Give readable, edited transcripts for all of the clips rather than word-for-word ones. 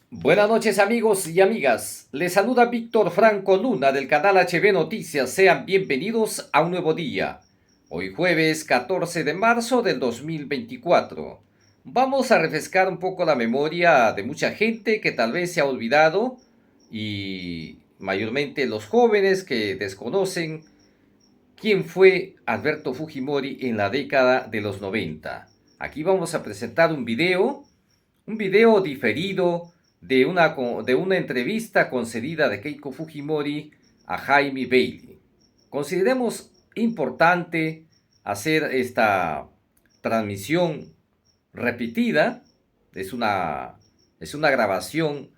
Buenas noches amigos y amigas, les saluda Víctor Franco Luna del canal HB Noticias, sean bienvenidos a un nuevo día. Hoy jueves 14 de marzo del 2024. Vamos a refrescar un poco la memoria de mucha gente que tal vez se ha olvidado y mayormente los jóvenes que desconocen quién fue Alberto Fujimori en la década de los 90. Aquí vamos a presentar un video diferido de una entrevista concedida de Keiko Fujimori a Jaime Bailey. Consideremos importante hacer esta transmisión repetida. Es una grabación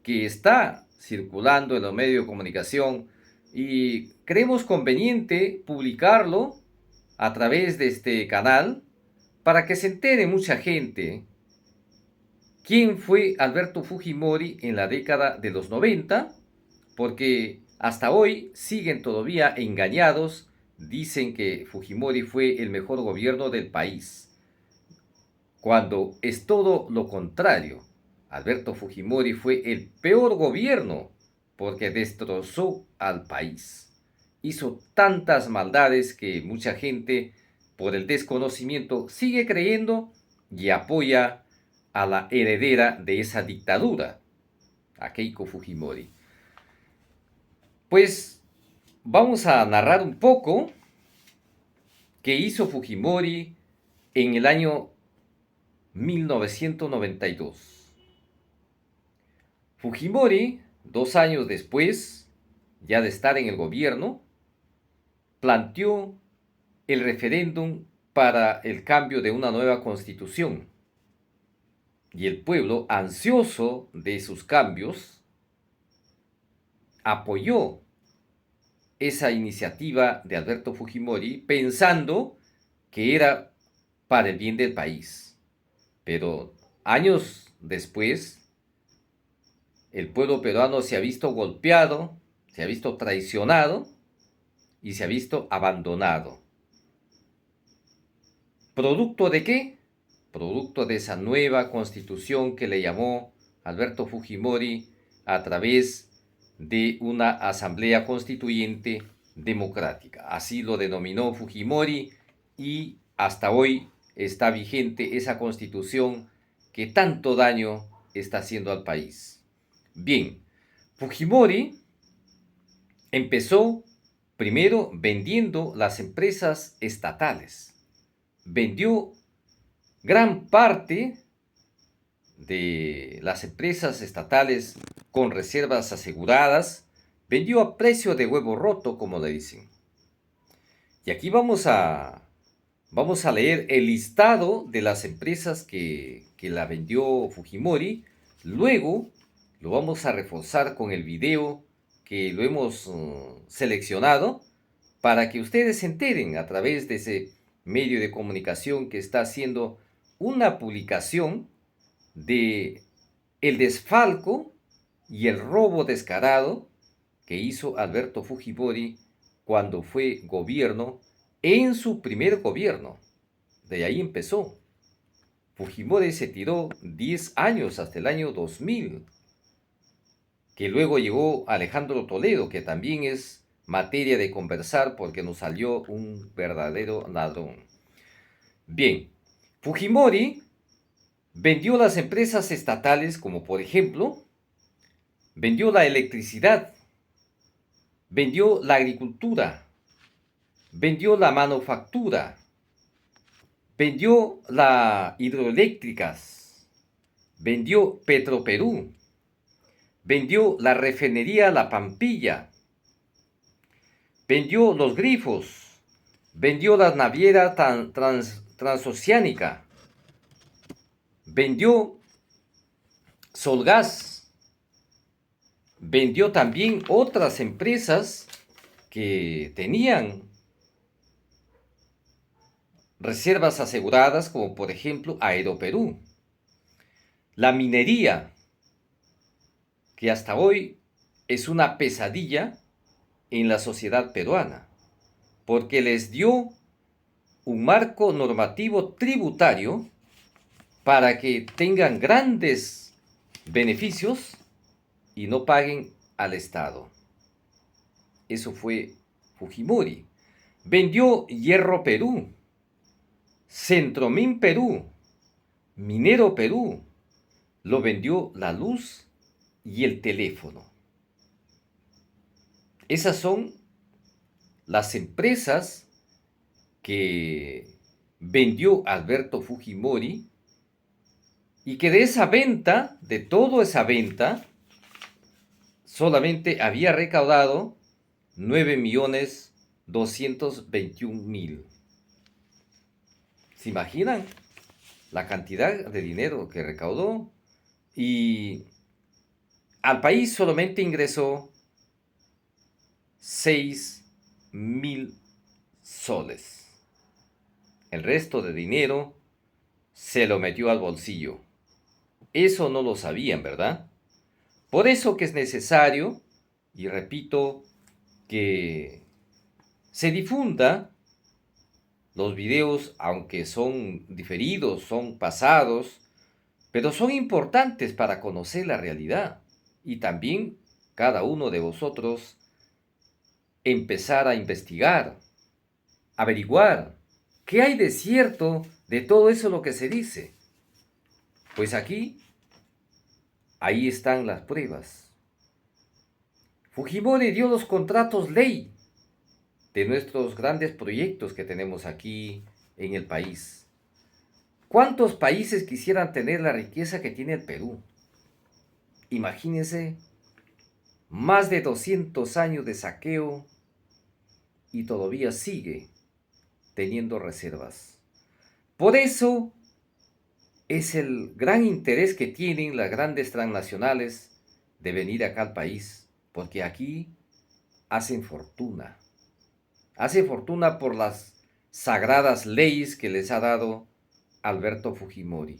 que está circulando en los medios de comunicación y creemos conveniente publicarlo a través de este canal para que se entere mucha gente quién fue Alberto Fujimori en la década de los 90, porque hasta hoy siguen todavía engañados, dicen que Fujimori fue el mejor gobierno del país, cuando es todo lo contrario. Alberto Fujimori fue el peor gobierno porque destrozó al país. Hizo tantas maldades que mucha gente, por el desconocimiento, sigue creyendo y apoya a la heredera de esa dictadura, a Keiko Fujimori. Pues vamos a narrar un poco qué hizo Fujimori en el año 1992. Fujimori, 2 años después, ya de estar en el gobierno, planteó el referéndum para el cambio de una nueva constitución. Y el pueblo, ansioso de sus cambios, apoyó esa iniciativa de Alberto Fujimori pensando que era para el bien del país. Pero años después, el pueblo peruano se ha visto golpeado, se ha visto traicionado y se ha visto abandonado. ¿Producto de qué? Producto de esa nueva constitución que le llamó Alberto Fujimori a través de una asamblea constituyente democrática. Así lo denominó Fujimori y hasta hoy está vigente esa constitución que tanto daño está haciendo al país. Bien, Fujimori empezó primero vendiendo las empresas estatales. Vendió gran parte de las empresas estatales con reservas aseguradas, vendió a precio de huevo roto, como le dicen. Y aquí vamos a leer el listado de las empresas que la vendió Fujimori. Luego lo vamos a reforzar con el video que lo hemos seleccionado para que ustedes se enteren a través de ese medio de comunicación que está haciendo una publicación de el desfalco y el robo descarado que hizo Alberto Fujimori cuando fue gobierno en su primer gobierno. De ahí empezó. Fujimori se tiró 10 años hasta el año 2000, que luego llegó Alejandro Toledo, que también es materia de conversar porque nos salió un verdadero ladrón. Bien, Fujimori vendió las empresas estatales como por ejemplo, vendió la electricidad, vendió la agricultura, vendió la manufactura, vendió las hidroeléctricas, vendió Petroperú, vendió la refinería La Pampilla, vendió los grifos, vendió la naviera transoceánica, vendió Solgas, vendió también otras empresas que tenían reservas aseguradas, como por ejemplo Aeroperú. La minería, que hasta hoy es una pesadilla en la sociedad peruana, porque les dio un marco normativo tributario para que tengan grandes beneficios y no paguen al Estado. Eso fue Fujimori. Vendió Hierro Perú, Centromin Perú, Minero Perú. Lo vendió la luz y el teléfono. Esas son las empresas que vendió Alberto Fujimori y que de esa venta, de toda esa venta, solamente había recaudado 9.221.000. ¿Se imaginan la cantidad de dinero que recaudó? Y al país solamente ingresó 6.000 soles. El resto de dinero se lo metió al bolsillo. Eso no lo sabían, ¿verdad? Por eso que es necesario, y repito, que se difunda los videos, aunque son diferidos, son pasados, pero son importantes para conocer la realidad. Y también cada uno de vosotros empezar a investigar, averiguar qué hay de cierto de todo eso lo que se dice. Pues aquí, ahí están las pruebas. Fujimori dio los contratos ley de nuestros grandes proyectos que tenemos aquí en el país. ¿Cuántos países quisieran tener la riqueza que tiene el Perú? Imagínense, más de 200 años de saqueo y todavía sigue teniendo reservas. Por eso es el gran interés que tienen las grandes transnacionales de venir acá al país, porque aquí hacen fortuna. Hacen fortuna por las sagradas leyes que les ha dado Alberto Fujimori.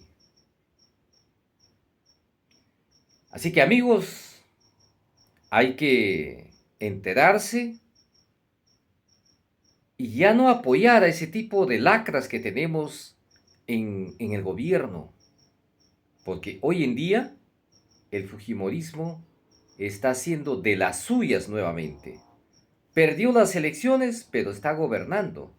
Así que amigos, hay que enterarse y ya no apoyar a ese tipo de lacras que tenemos en el gobierno, porque hoy en día el fujimorismo está haciendo de las suyas nuevamente. Perdió las elecciones, pero está gobernando.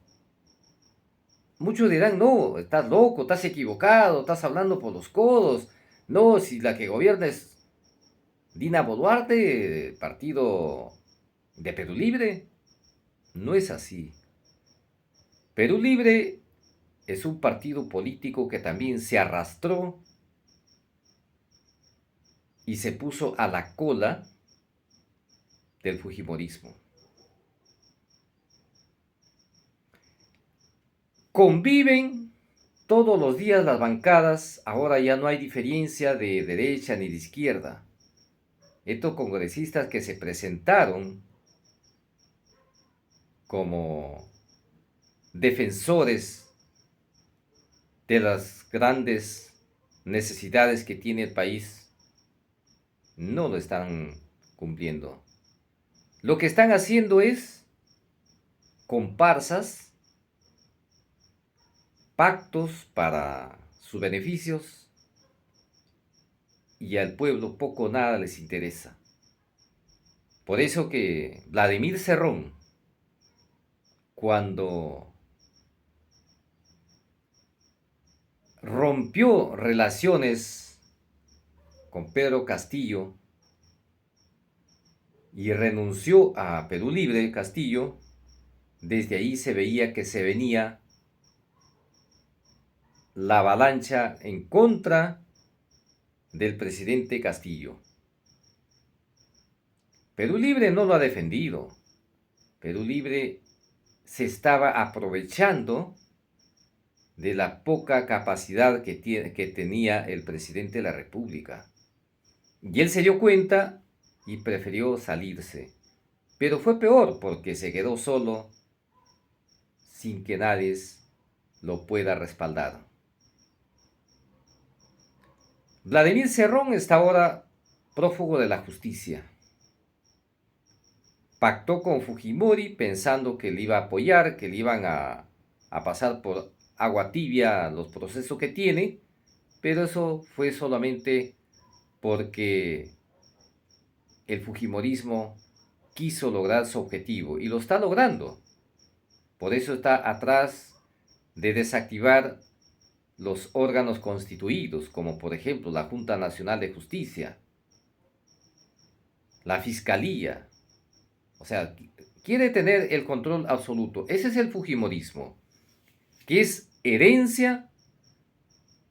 Muchos dirán, no, estás loco, estás equivocado, estás hablando por los codos. No, si la que gobierna es Dina Boluarte, partido de Perú Libre. No es así. Perú Libre es un partido político que también se arrastró y se puso a la cola del fujimorismo. Conviven todos los días las bancadas, ahora ya no hay diferencia de derecha ni de izquierda. Estos congresistas que se presentaron como defensores de las grandes necesidades que tiene el país, no lo están cumpliendo. Lo que están haciendo es comparsas, pactos para sus beneficios, y al pueblo poco o nada les interesa. Por eso que Vladimir Cerrón, cuando rompió relaciones con Pedro Castillo y renunció a Perú Libre, Castillo, desde ahí se veía que se venía la avalancha en contra del presidente Castillo. Perú Libre no lo ha defendido. Perú Libre se estaba aprovechando de la poca capacidad que tenía el presidente de la República. Y él se dio cuenta y prefirió salirse. Pero fue peor porque se quedó solo sin que nadie lo pueda respaldar. Vladimir Cerrón está ahora prófugo de la justicia. Pactó con Fujimori pensando que le iba a apoyar, que le iban a pasar por agua tibia los procesos que tiene, pero eso fue solamente porque el fujimorismo quiso lograr su objetivo y lo está logrando. Por eso está atrás de desactivar los órganos constituidos, como por ejemplo la Junta Nacional de Justicia, la Fiscalía. O sea, quiere tener el control absoluto. Ese es el fujimorismo, que es herencia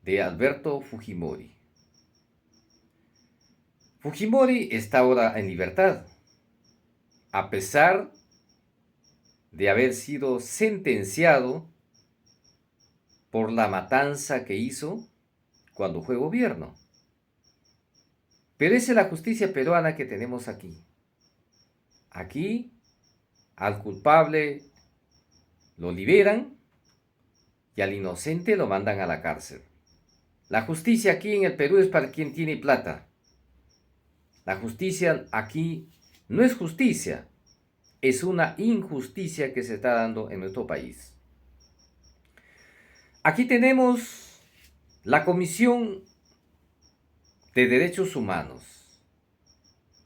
de Alberto Fujimori. Fujimori está ahora en libertad, a pesar de haber sido sentenciado por la matanza que hizo cuando fue gobierno. Pero esa es la justicia peruana que tenemos aquí. Aquí al culpable lo liberan y al inocente lo mandan a la cárcel. La justicia aquí en el Perú es para quien tiene plata. La justicia aquí no es justicia, es una injusticia que se está dando en nuestro país. Aquí tenemos la Comisión de Derechos Humanos.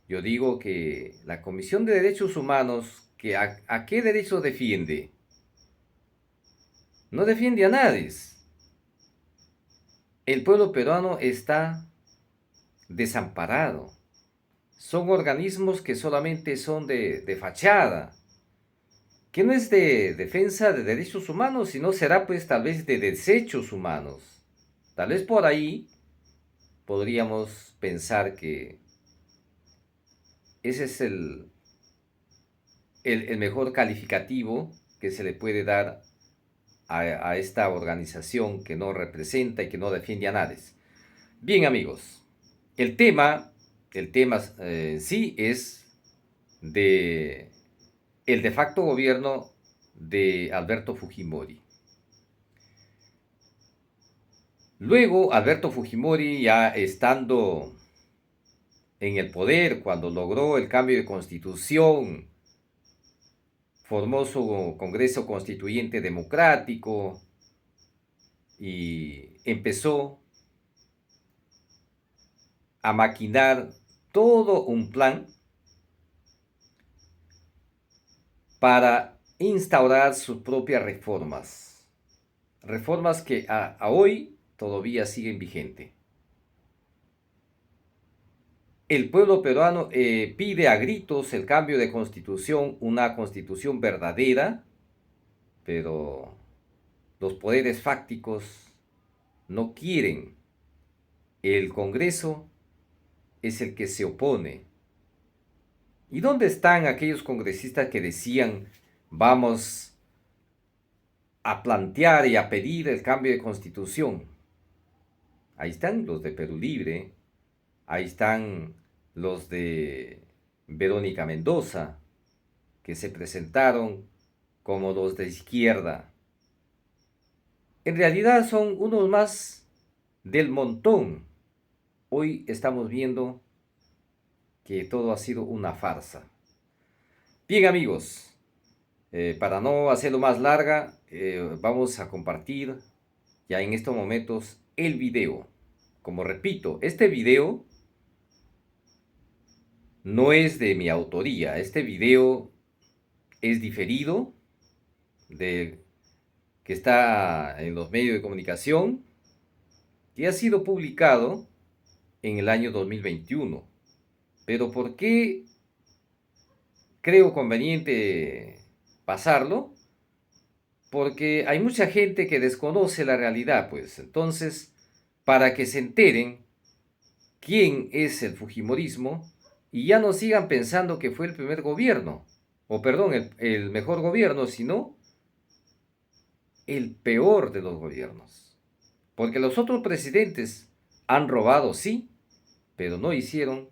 Yo digo que la Comisión de Derechos Humanos, ¿a qué derecho defiende? No defiende a nadie. El pueblo peruano está desamparado. Son organismos que solamente son de fachada, que no es de defensa de derechos humanos, sino será pues tal vez de desechos humanos. Tal vez por ahí podríamos pensar que ese es el mejor calificativo que se le puede dar a esta organización que no representa y que no defiende a nadie. Bien, amigos, el tema sí es el de facto gobierno de Alberto Fujimori. Luego, Alberto Fujimori, ya estando en el poder, cuando logró el cambio de constitución, formó su Congreso Constituyente Democrático y empezó a maquinar todo un plan para instaurar sus propias reformas. Reformas que a hoy todavía siguen vigentes. El pueblo peruano pide a gritos el cambio de constitución, una constitución verdadera, pero los poderes fácticos no quieren. El Congreso es el que se opone. ¿Y dónde están aquellos congresistas que decían vamos a plantear y a pedir el cambio de constitución? Ahí están los de Perú Libre, ahí están los de Verónica Mendoza, que se presentaron como los de izquierda. En realidad son unos más del montón. Hoy estamos viendo que todo ha sido una farsa. Bien, amigos, para no hacerlo más larga, vamos a compartir ya en estos momentos el video. Como repito, este video no es de mi autoría. Este video es diferido, que está en los medios de comunicación y ha sido publicado en el año 2021. Pero ¿por qué creo conveniente pasarlo? Porque hay mucha gente que desconoce la realidad, pues. Entonces, para que se enteren quién es el fujimorismo y ya no sigan pensando que fue el primer gobierno, o perdón, el mejor gobierno, sino el peor de los gobiernos. Porque los otros presidentes han robado, sí, pero no hicieron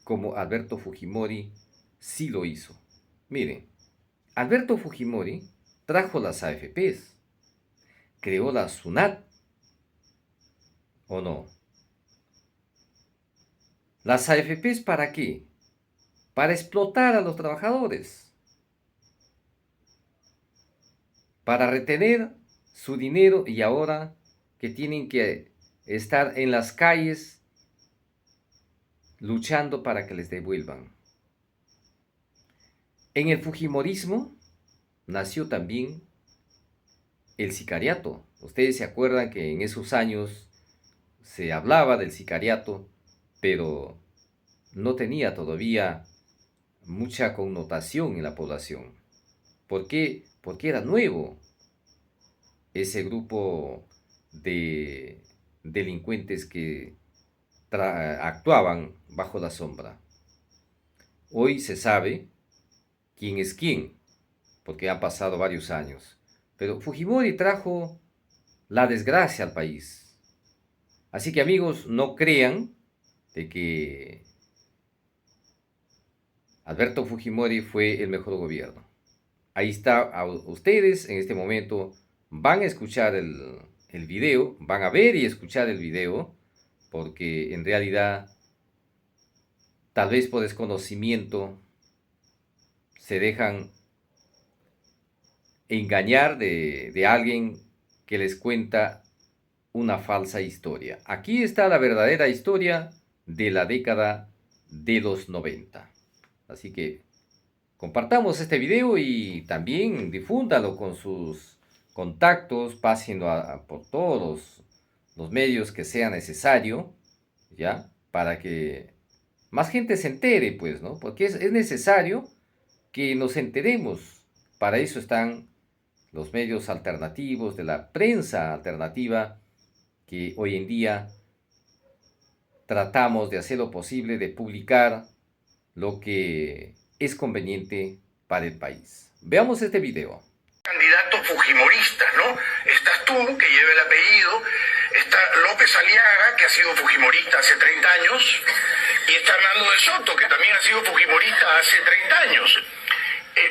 como Alberto Fujimori sí lo hizo. Miren, Alberto Fujimori trajo las AFPs, creó la SUNAT, ¿o no? ¿Las AFPs para qué? Para explotar a los trabajadores, para retener su dinero y ahora que tienen que estar en las calles luchando para que les devuelvan. En el fujimorismo nació también el sicariato. Ustedes se acuerdan que en esos años se hablaba del sicariato, pero no tenía todavía mucha connotación en la población. ¿Por qué? Porque era nuevo ese grupo de delincuentes que actuaban bajo la sombra. Hoy se sabe quién es quién, porque han pasado varios años. Pero Fujimori trajo la desgracia al país. Así que amigos, no crean de que Alberto Fujimori fue el mejor gobierno. Ahí está, ustedes en este momento van a escuchar el video, van a ver y escuchar el video, porque en realidad, tal vez por desconocimiento, se dejan engañar de alguien que les cuenta una falsa historia. Aquí está la verdadera historia de la década de los 90. Así que compartamos este video y también difúndalo con sus contactos, pásenlo por todos los medios que sea necesario, ¿ya? Para que más gente se entere, pues, ¿no? Porque es necesario que nos enteremos. Para eso están los medios alternativos, de la prensa alternativa, que hoy en día tratamos de hacer lo posible de publicar lo que es conveniente para el país. Veamos este video. Candidatos fujimoristas, ¿no? Estás tú, que lleva el apellido, está López Aliaga, que ha sido fujimorista hace 30 años, y está Hernando de Soto, que también ha sido fujimorista hace 30 años.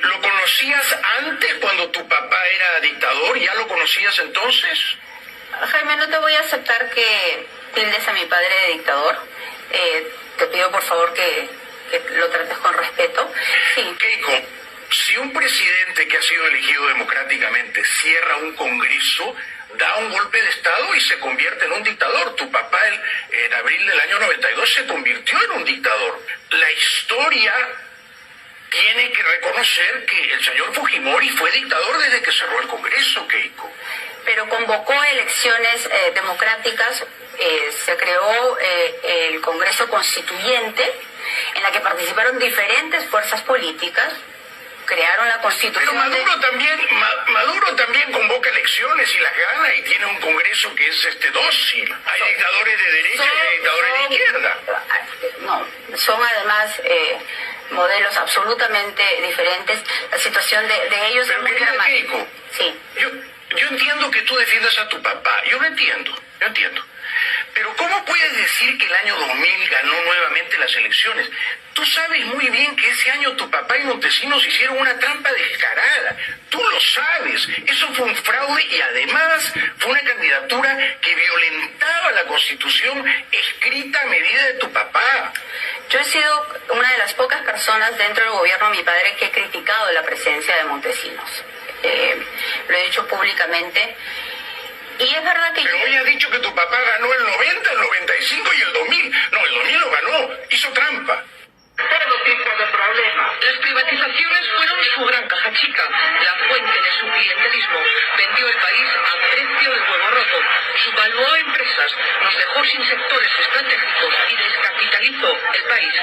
¿Lo conocías antes, cuando tu papá era dictador? ¿Ya lo conocías entonces? Jaime, no te voy a aceptar que tildes a mi padre de dictador. Te pido por favor que lo trates con respeto. Sí. Keiko, si un presidente que ha sido elegido democráticamente cierra un congreso, da un golpe de Estado y se convierte en un dictador. Tu papá en abril del año 92 se convirtió en un dictador. La historia tiene que reconocer que el señor Fujimori fue dictador desde que cerró el Congreso, Keiko. Pero convocó elecciones democráticas, se creó el Congreso Constituyente, en la que participaron diferentes fuerzas políticas, crearon la Constitución. Pero Maduro también convoca elecciones y las gana y tiene un Congreso que es dócil. Hay dictadores de derecha y hay dictadores de izquierda. No, son además modelos absolutamente diferentes. La situación de ellos es muy dramática. Keiko, sí. Yo entiendo que tú defiendas a tu papá, yo lo entiendo. Pero ¿cómo puedes decir que el año 2000 ganó nuevamente las elecciones? Tú sabes muy bien que ese año tu papá y Montesinos hicieron una trampa descarada. Tú lo sabes. Eso fue un fraude y además fue una candidatura que violentaba la Constitución escrita a medida de tu papá. Yo he sido una de las pocas personas dentro del gobierno de mi padre que he criticado la presencia de Montesinos. Lo he dicho públicamente. Y es verdad que... Pero hoy has dicho que tu papá ganó el 90, el 95 y el 2000. No, el 2000 lo ganó. Hizo trampa. Todo tipo de problemas. Las privatizaciones fueron su gran caja chica, la fuente de su clientelismo. Vendió el país a precio de huevo roto, subvaluó empresas, nos dejó sin sectores estratégicos y descapitalizó el país,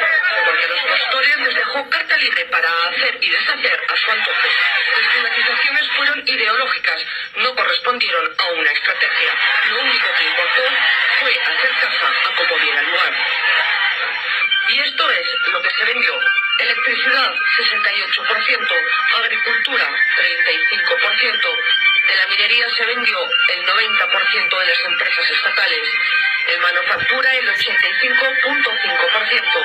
porque a los pastores les dejó carta libre para hacer y deshacer a su antojo. Las privatizaciones fueron ideológicas, no correspondieron a una estrategia. Lo único que importó fue hacer caja a como diera lugar. Y esto es lo que se vendió. Electricidad, 68%. Agricultura, 35%. De la minería se vendió el 90% de las empresas estatales. En manufactura, el 85.5%.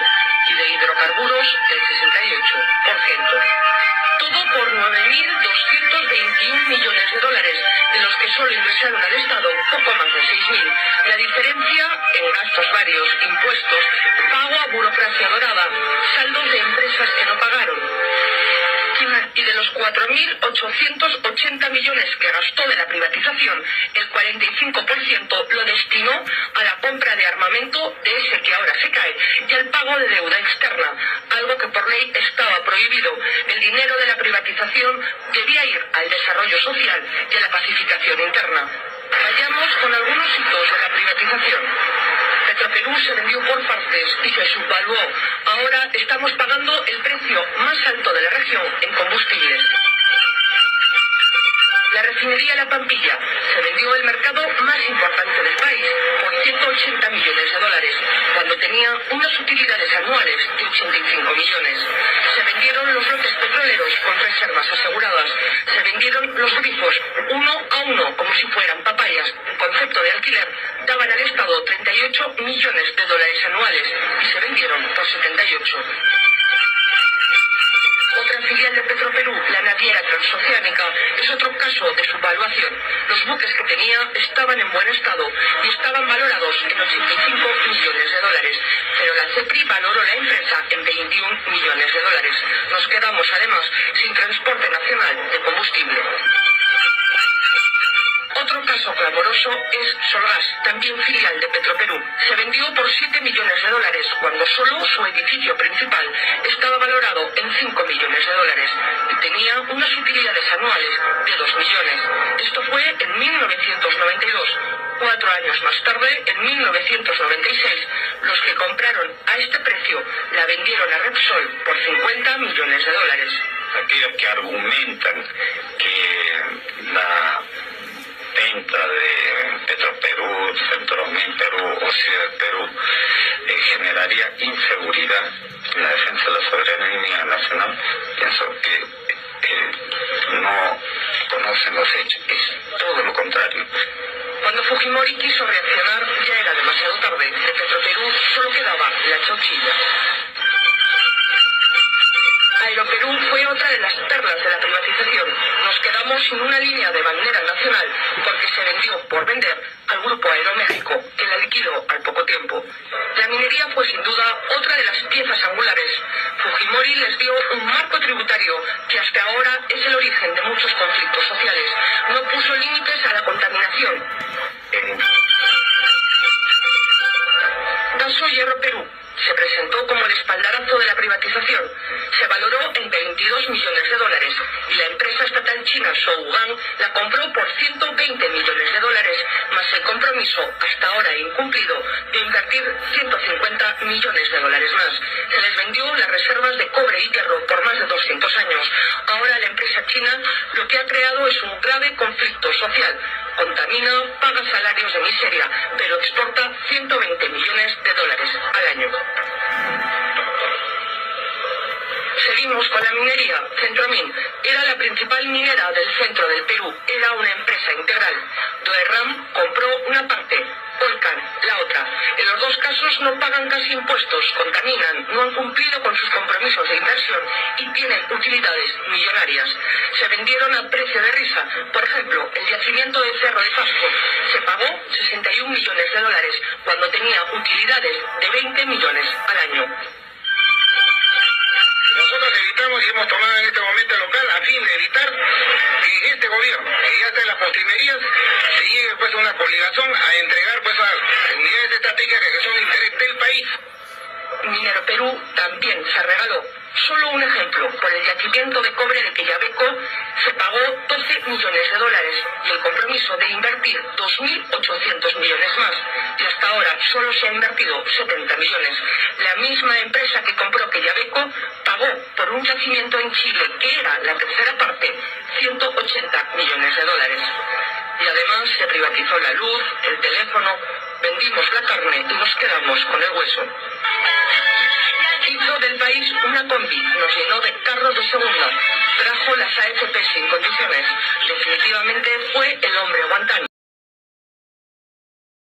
Y de hidrocarburos, el 68%. Todo por 9.221 millones de dólares, de los que solo ingresaron al Estado poco más de 6.000. La diferencia en gastos varios, impuestos, pago a burocracia dorada, saldos de empresas que no pagaron, y de los 4.880 millones que gastó de la privatización, el 45% lo destinó a la compra de armamento de ese que ahora se cae y al pago de deuda externa, algo que por ley estaba prohibido. El dinero de la privatización debía ir al desarrollo social y a la pacificación interna. Vayamos con algunos hitos de la privatización. Petroperú se vendió por partes y se subvaluó. Ahora estamos pagando el precio más alto de la región en combustibles. La refinería La Pampilla se vendió el mercado más importante del país por 180 millones de dólares, cuando tenía unas utilidades anuales de 85 millones. Se vendieron los lotes petroleros con reservas aseguradas. Se vendieron los grifos uno a uno como si fueran papayas. En concepto de alquiler daban al Estado 38 millones de dólares anuales y se vendieron por 78. Otra filial de Petroperú, la naviera transoceánica, es otro caso de subvaluación. Los buques que tenía estaban en buen estado y estaban valorados en 85 millones de dólares, pero la CEPRI valoró la empresa en 21 millones de dólares. Nos quedamos además sin transporte nacional de combustible. Otro caso clamoroso es Solgas, también filial de Petroperú. Se vendió por 7 millones de dólares, cuando solo su edificio principal estaba valorado en 5 millones de dólares y tenía unas utilidades anuales de 2 millones. Esto fue en 1992. 4 años más tarde, en 1996, los que compraron a este precio la vendieron a Repsol por 50 millones de dólares. Aquellos que argumentan que la venta de Petroperú, Centromin Perú o Ciudad Perú generaría inseguridad en la defensa de la soberanía nacional, pienso que no conocen los hechos, es todo lo contrario. Cuando Fujimori quiso reaccionar ya era demasiado tarde. De Petroperú solo quedaba la chauchilla. Aeroperú fue otra de las perlas de la privatización. Nos quedamos sin una línea de bandera nacional porque se vendió por vender al Grupo Aeroméxico, que la liquidó al poco tiempo. La minería fue sin duda otra de las piezas angulares. Fujimori les dio un marco tributario que hasta ahora es el origen de muchos conflictos sociales. No puso límites a la contaminación. Gaso Hierro Perú se presentó como el espaldarazo de la privatización. Se valoró en 22 millones de dólares y la empresa estatal china Shougang la compró por 120 millones de dólares, más el compromiso, hasta ahora incumplido, de invertir 150 millones de dólares más. Se les vendió las reservas de cobre y hierro por más de 200 años. Ahora la empresa china lo que ha creado es un grave conflicto social. Contamina, paga salarios de miseria, pero exporta 120 millones de dólares al año. Seguimos con la minería. Centromin era la principal minera del centro del Perú. Era una empresa integral. Doerram compró una parte, Volcan la otra. En los dos casos no pagan casi impuestos, contaminan, no han cumplido con sus compromisos de inversión y tienen utilidades millonarias. Se vendieron a precio de risa. Por ejemplo, el yacimiento de Cerro de Pasco se pagó 61 millones de dólares cuando tenía utilidades de 20 millones al año. Nosotros evitamos y hemos tomado en este momento local a fin de evitar que este gobierno, que ya está en las postrimerías, se llegue pues a una obligación a entregar pues a unidades estratégicas que son de interés del país. Minero Perú también se regaló. Solo un ejemplo, por el yacimiento de cobre de Quellaveco se pagó 12 millones de dólares y el compromiso de invertir 2.800 millones más. Y hasta ahora solo se ha invertido 70 millones. La misma empresa que compró Quellaveco pagó por un yacimiento en Chile, que era la tercera parte, 180 millones de dólares. Y además se privatizó la luz, el teléfono, vendimos la carne y nos quedamos con el hueso. Hizo del país una combi, nos llenó de carros de segunda, trajo las AFP sin condiciones. Definitivamente fue el hombre Guantánamo.